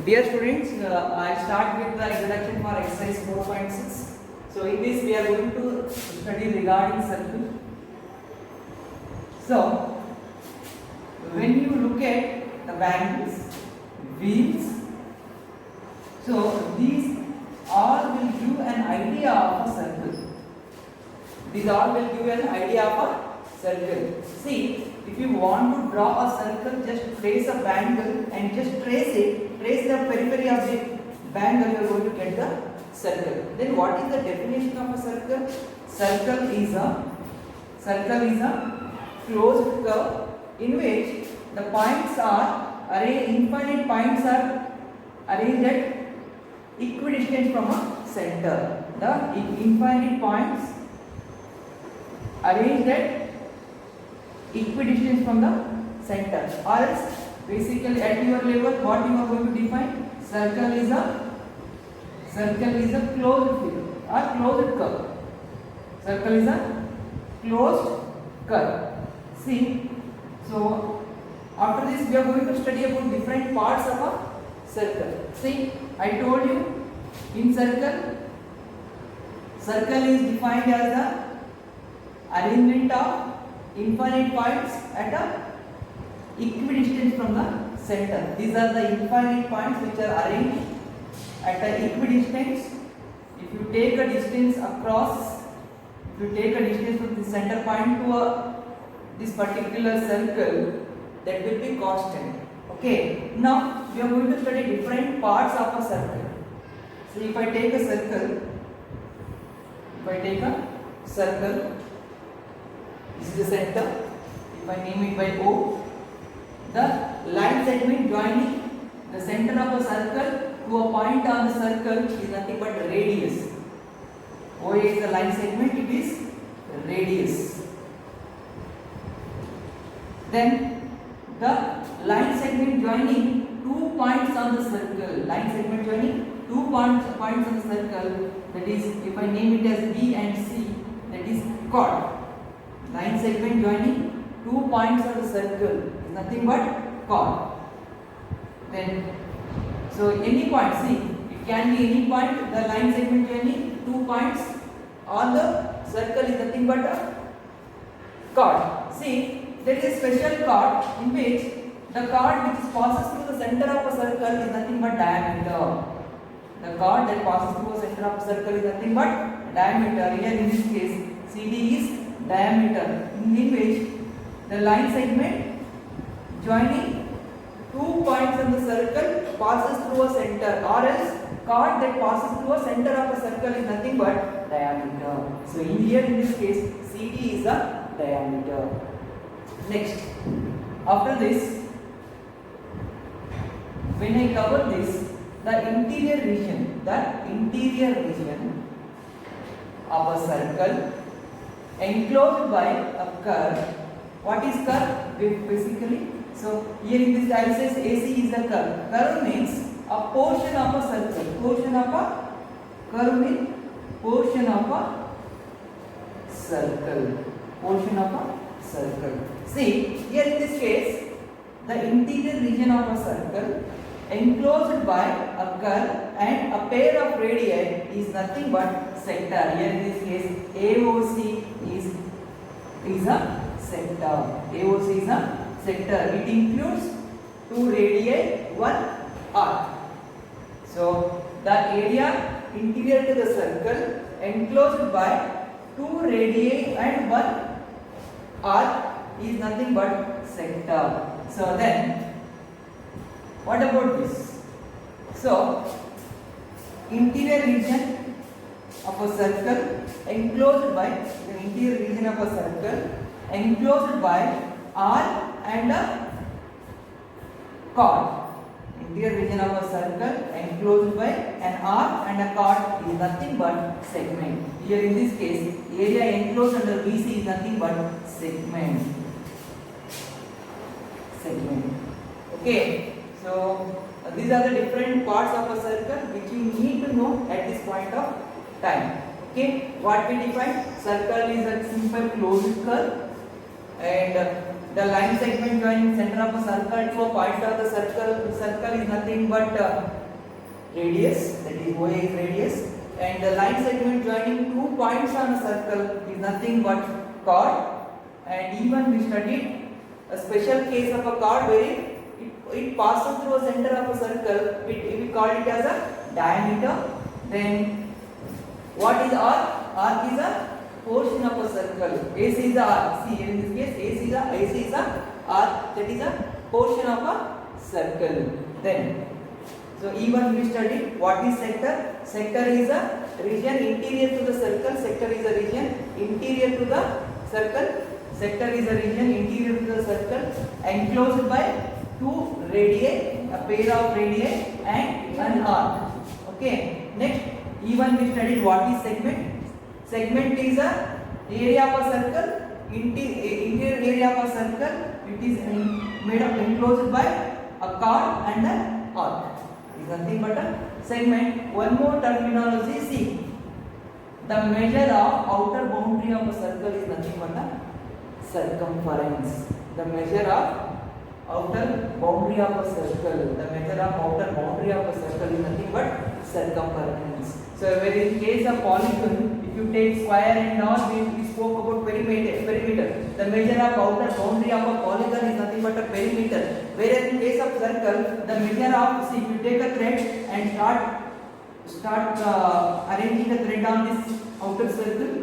Dear students, I'll start with the introduction for exercise 4.6. So in this we are going to study regarding circle. So when you look at the bangles, wheels, so these all will give an idea of a circle. These all will give an idea of a circle. See, if you want to draw a circle, just trace a bangle and just trace it, trace the periphery of the bangle, you are going to get the circle. Then what is the definition of a circle? Circle is a closed curve in which the points are arranged, infinite points are arranged at equidistant from a center. The infinite points arranged at equidistance from the center, or else basically at your level what you are going to define, circle is a closed field or closed curve. Circle is a closed curve. See, so after this we are going to study about different parts of a circle. See, I told you in circle is defined as the arrangement of infinite points at a equidistance from the center. These are the infinite points which are arranged at a equidistance. If you take a distance across, if you take a distance from the center point to this particular circle, that will be constant. Okay. Now we are going to study different parts of a circle. So if I take a circle, this is the center. If I name it by O, the line segment joining the center of a circle to a point on the circle is nothing but radius. OA is the line segment, it is radius. Then the line segment joining 2 points on the circle, line segment joining 2 points on the circle, that is, if I name it as B and C, that is chord. Line segment joining 2 points on the circle is nothing but chord. Then, so any point, see, it can be any point, the line segment joining 2 points on the circle is nothing but a chord. See, there is a special chord in which the chord which passes through the center of a circle is nothing but diameter. The chord that passes through a center of a circle is nothing but diameter. Here in this case, CD is diameter, in which the line segment joining 2 points on the circle passes through a center, or else chord that passes through a center of a circle is nothing but diameter. So here in this case, CD is a diameter. Next, after this, when I cover this, the interior region of a circle enclosed by a curve. What is curve? Basically, so here in this I says AC is the curve. Curve means a portion of a circle. Portion of a curve means portion of a circle. Portion of a circle. See, here in this case, the interior region of a circle enclosed by a curve and a pair of radii is nothing but sector. Here in this case, AOC is a sector. AOC is a sector. It includes 2 radii, 1 arc. So the area interior to the circle enclosed by 2 radii and 1 arc is nothing but sector. So then, what about this? So, interior region of a circle enclosed by the interior region of a circle enclosed by R and a chord. Interior region of a circle enclosed by an R and a chord is nothing but segment. Here in this case, area enclosed under BC is nothing but segment. Okay. So these are the different parts of a circle which you need to know at this point of time. Okay, what we define? Circle is a simple closed curve, and the line segment joining center of a circle to a point of the circle is nothing but radius, that is OA is radius, and the line segment joining two points on a circle is nothing but chord. And even we studied a special case of a chord where it passes through a center of a circle, we call it as a diameter. Then what is arc? Arc is a portion of a circle. AC is the arc. See, in this case AC is a arc, that is a portion of a circle. Then so even we studied what is sector. Sector is a region interior to the circle. Sector is a region interior to the circle. Sector is a region interior to the circle enclosed by two radii, a pair of radii and an arc. Okay. Next, even we studied what is segment. Segment is a area of a circle, interior area of a circle. It is made up enclosed by a chord and an arc. It is nothing but a segment. One more terminology. See, the measure of outer boundary of a circle is nothing but a circumference. The measure of outer boundary of a circle. The measure of outer boundary of a circle is nothing but circumference. So, where in case of polygon, if you take square and all, we spoke about perimeter. The measure of outer boundary of a polygon is nothing but a perimeter. Whereas in case of circle, the measure of, see, if you take a thread and start arranging the thread on this outer circle.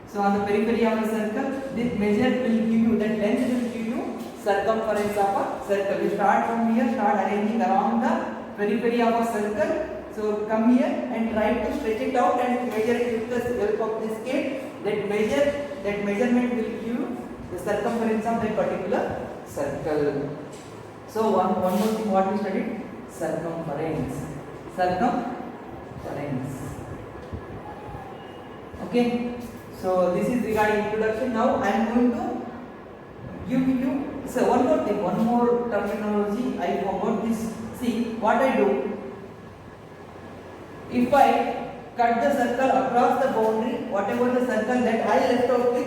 So on the periphery of a circle, this measure will give you, that length will give you circumference of a circle. You start from here, start arranging around the periphery of a circle. So come here and try to stretch it out and measure it with the help of this scale. That measurement will give you the circumference of that particular circle. So one more thing what we studied, circumference. Okay. So this is regarding introduction. Now I am going to give you one more thing, one more terminology. I forgot this. See what I do. If I cut the circle across the boundary, whatever the circle that I left out with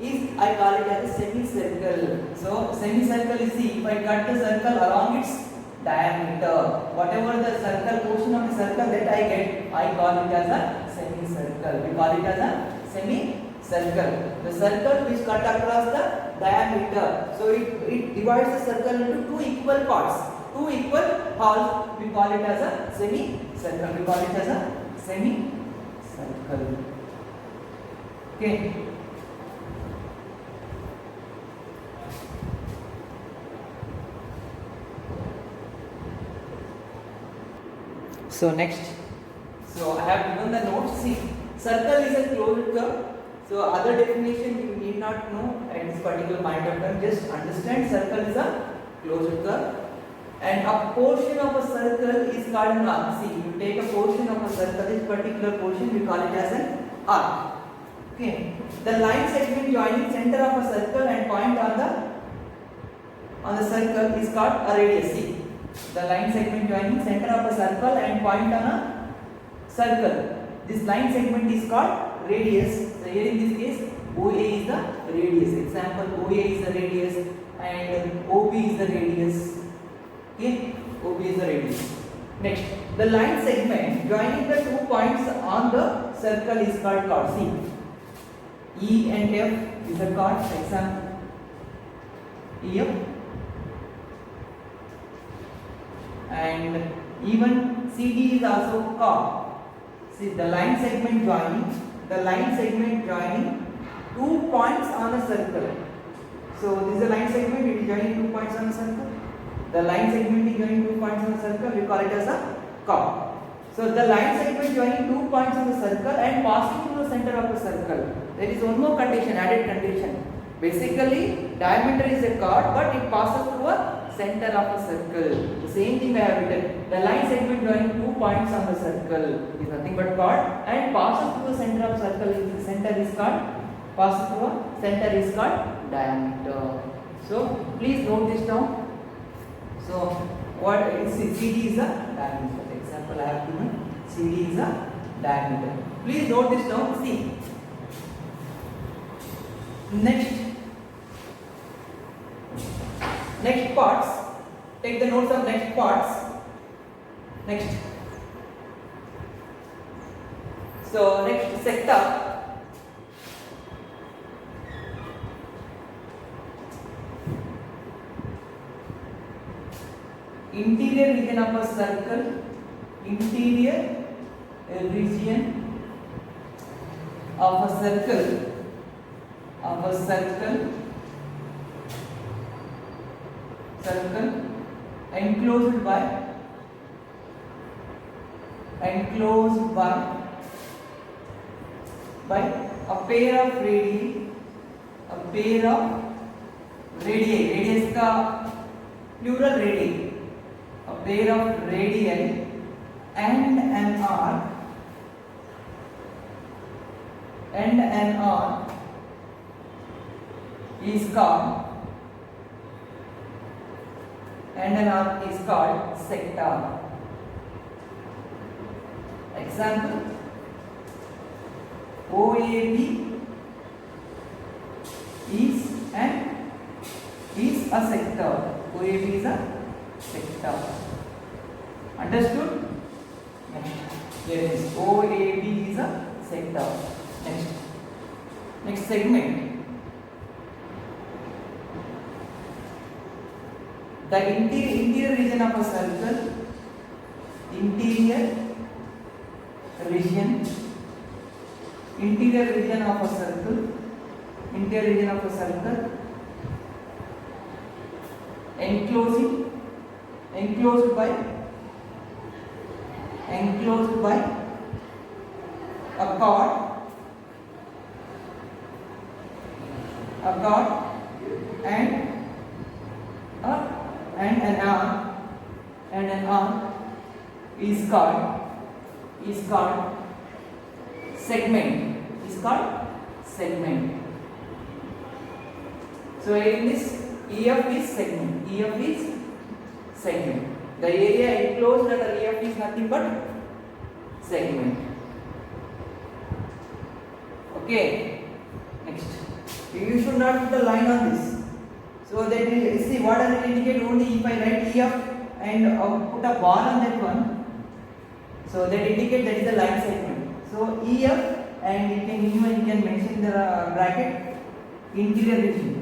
is, I call it as a semicircle. So semicircle is, see, if I cut the circle along its diameter, whatever the circle portion of the circle that I get, I call it as a semicircle. We call it as a semicircle. The circle which cut across the diameter. So it divides the circle into two equal parts, two equal halves. We call it as a semicircle. We call it as a semicircle. Okay. So next, so I have given the notes. See, circle is a closed curve. So other definition you need not know at this particular point of time. Just understand circle is a closed curve, and a portion of a circle is called an arc. See, you take a portion of a circle. This particular portion we call it as an arc. Okay. The line segment joining center of a circle and point on the circle is called a radius. See, the line segment joining center of a circle and point on a circle. This line segment is called radius. So here in this case, OA is the radius. Example, OA is the radius and OB is the radius. Okay, OB is the radius. Next, the line segment joining the 2 points on the circle is called chord. See, E and F is the chord. Example, EF. And even CD is also chord. See, the line segment joining 2 points on a circle. So this is a line segment, it is joining 2 points on a circle. The line segment is joining 2 points on a circle, we call it as a chord. So the line segment joining 2 points on the circle and passing through the center of the circle. There is one more condition, added condition. Basically, diameter is a chord, but it passes through a center of a circle. The same thing I have written. The line segment joining 2 points on the circle is nothing but chord and passes through the center of circle. The center is called, passes through a center is called diameter. So please note this down. So what is CD is a diameter. For example, I have given CD is a diameter. Please note this down. See. Next, next parts. Take the notes of next parts. Next. So next sector. Interior region of a circle. Interior region of a circle. Circle enclosed by a pair of radii. Radius का plural radii. A pair of radii and an arc. Is called sector. Example: OAB is a sector. OAB is a sector. Understood? Next. Yes, OAB is a sector. Next segment. The interior region of a circle. Interior region of a circle. Enclosed by a chord and an arc is called segment. So in this, EF is segment. The area enclosed under EF is nothing but segment. Okay. Next, you should not put a line on this. So that will see what does it indicate. Only if I write EF and put a bar on that one, so that indicate that is a line segment. So EF, and you can mention the bracket interior region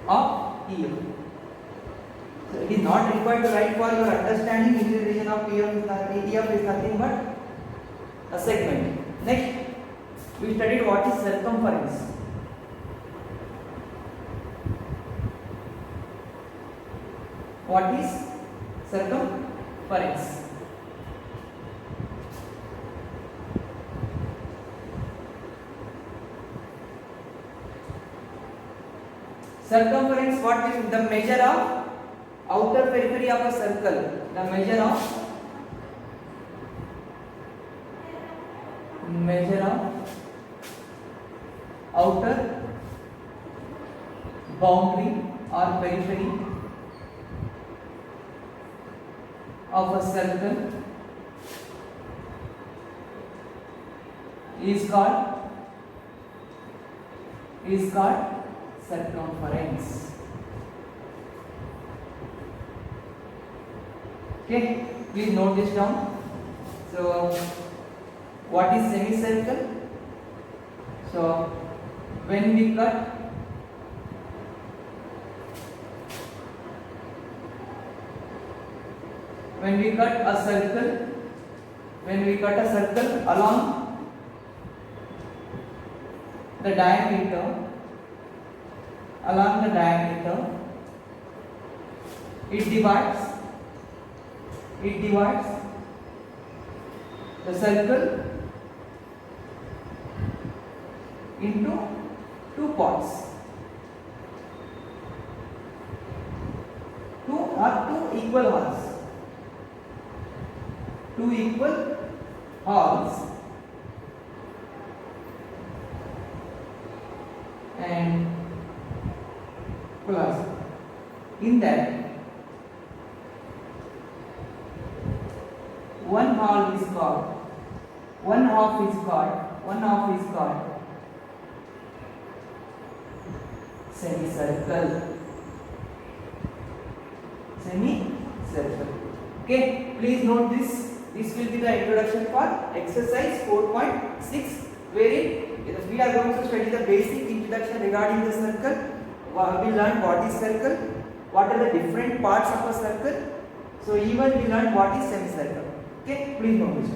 of EF. So it is not required to write for your understanding. Interior region of EF is nothing but a segment. Next, we studied what is circumference. What is circumference? Circumference, what is the measure of outer periphery of a circle? The measure of outer boundary or periphery of a circle is called circumference. Okay, please note this down. So what is semicircle? So when we cut a circle along the diameter, it divides the circle into two parts. Two equal halves, and plus in that one half is called one of is called semicircle. Semicircle. Okay, please note this. This will be the introduction for exercise 4.6, wherein we are going to study the basic introduction regarding the circle. We learn what is circle, what are the different parts of a circle. So even we learn what is semicircle. Okay, please note this.